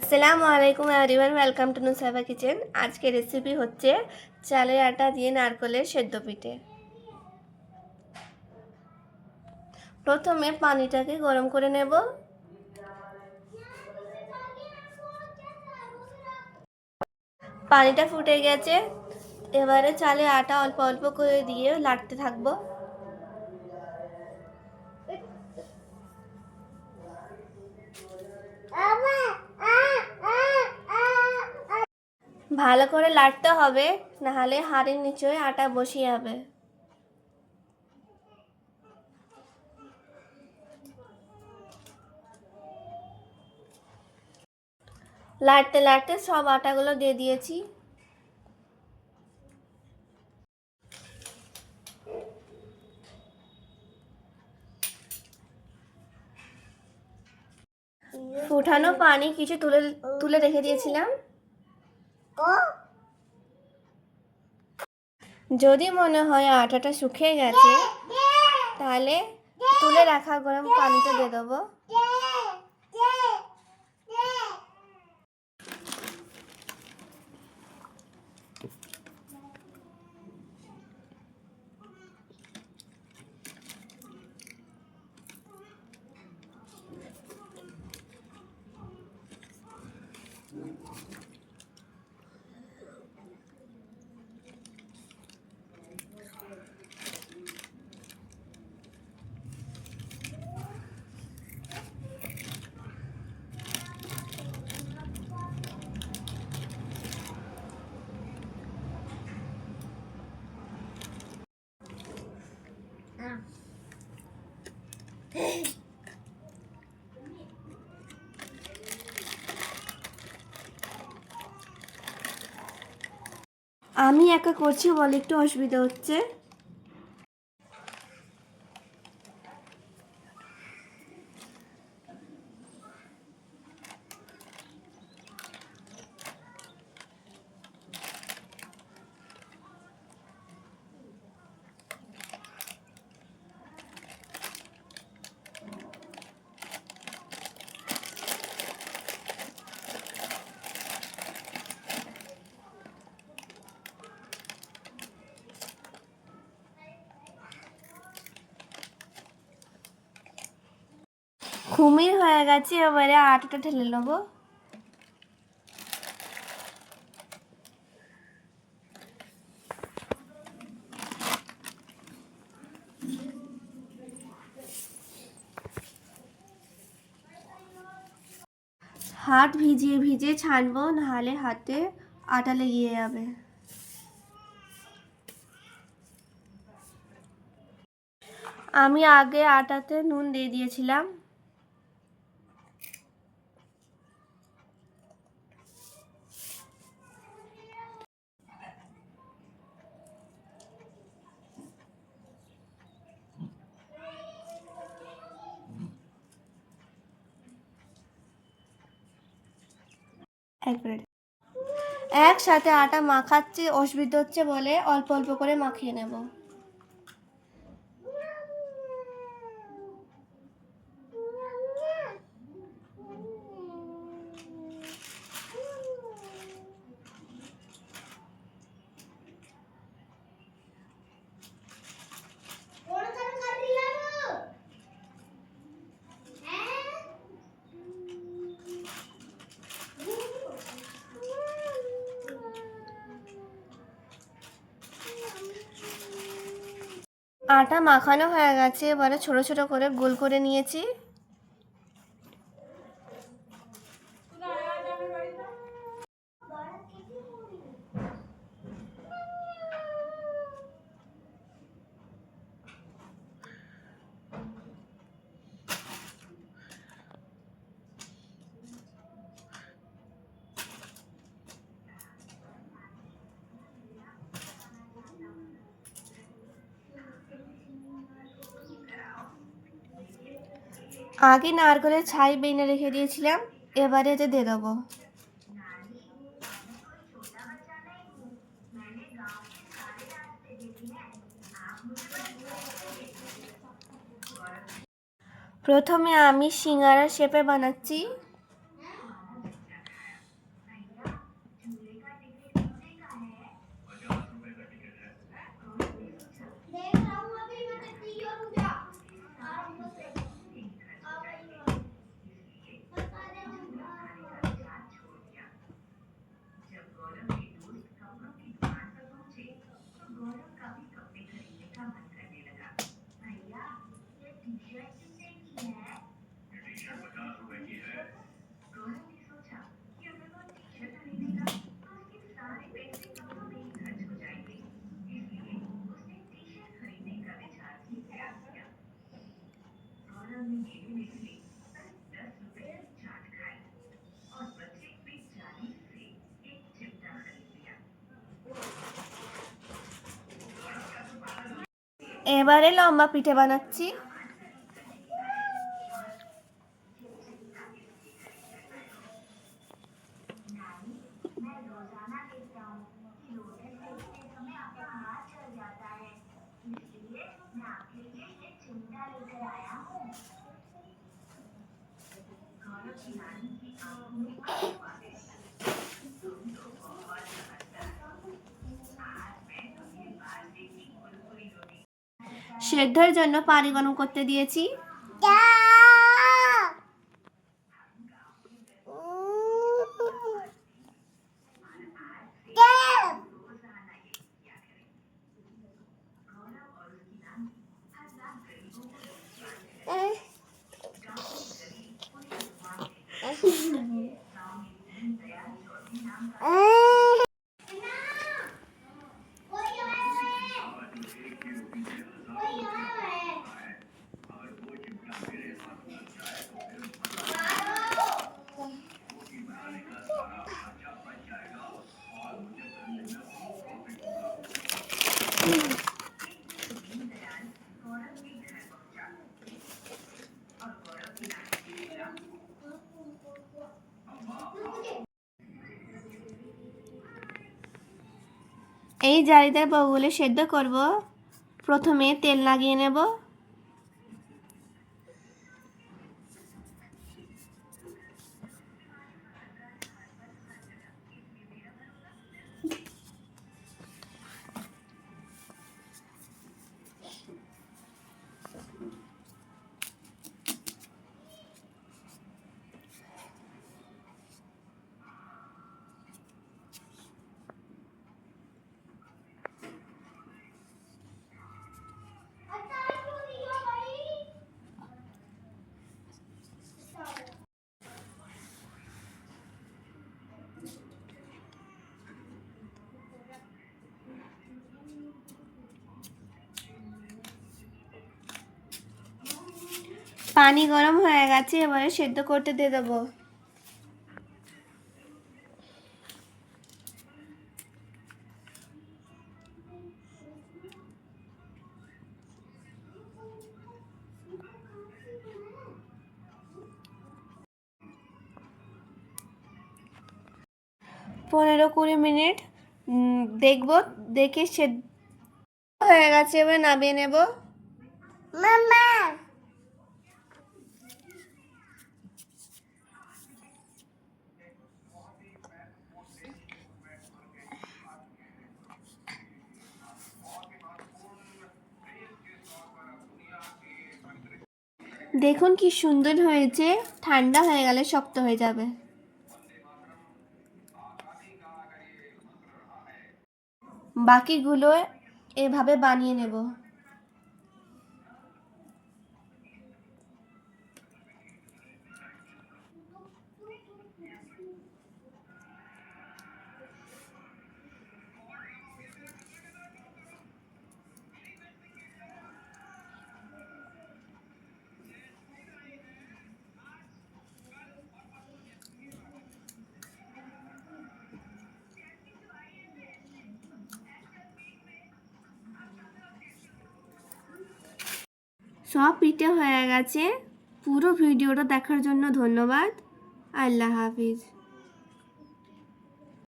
আসসালামু আলাইকুম everyone, welcome to Nusaiba kitchen. আজকে রেসিপি হচ্ছে চালের আটা দিয়ে নারকেলের সেদ্ধ পিঠে। প্রথমে পানিটাকে গরম করে নেব। পানিটা ফুটে গেছে, এবারে চালের আটা অল্প অল্প করে দিয়ে লাড়তে থাকবো। ভালো করে লাড়তে হবে, নাহলে হাঁড়ির নিচে আটা বসে যাবে। লাড়তে লাড়তে সব আটাগুলো দিয়ে দিয়েছি। ফুটানো পানি কিছু তুলে তুলে রেখে দিয়েছিলাম। যদি মনে হয় আটাটা শুকিয়ে গেছে, তাহলে তুলে রাখা গরম পানিটা দিয়ে দেবো। আমি একা করছি বলে একটু অসুবিধা হচ্ছে। খুমির হয়ে গেছে, এবারে আটাটা ঢেলে নেবো। হাত ভিজিয়ে ভিজিয়ে ছানবো, নাহলে হাতে আটা লেগে যাবে। আমি আগে আটাতে নুন দিয়ে দিয়েছিলাম। একসাথে আটা মাখাচ্ছি, অসুবিধা হচ্ছে বলে অল্প অল্প করে মাখিয়ে নেব। আটা মাখানো হয়ে গেছে, এবারে ছোট ছোট করে গোল করে নিয়েছি। আগে নারকেলের ছাই বেনে রেখে দিয়েছিলাম, এবারে এতে দিয়ে দেবো। প্রথমে আমি সিঙ্গারা শেপে বানাচ্ছি। এবারে লম্বা পিঠে বানাচ্ছি। সেদ্ধর জন্য পানি গরম করতে দিয়েছি। এই জালিদার বউগুলো সেদ্ধ করব। প্রথমে তেল লাগিয়ে নেব। পানি গরম হয়ে গেছে, এবারে সেদ্ধ করতে দিয়ে দেবো। পনেরো 20 মিনিট দেখব, দেখে সেদ্ধ হয়ে গেছে, এবার নামিয়ে নেব। মামা দেখুন কি সুন্দর হয়েছে, ঠান্ডা হয়ে গেলে শক্ত হয়ে যাবে। বাকিগুলো এভাবে বানিয়ে নেব। সব পিঠে হয়ে গেছে। পুরো ভিডিওটা দেখার জন্য ধন্যবাদ। আল্লাহ হাফিজ।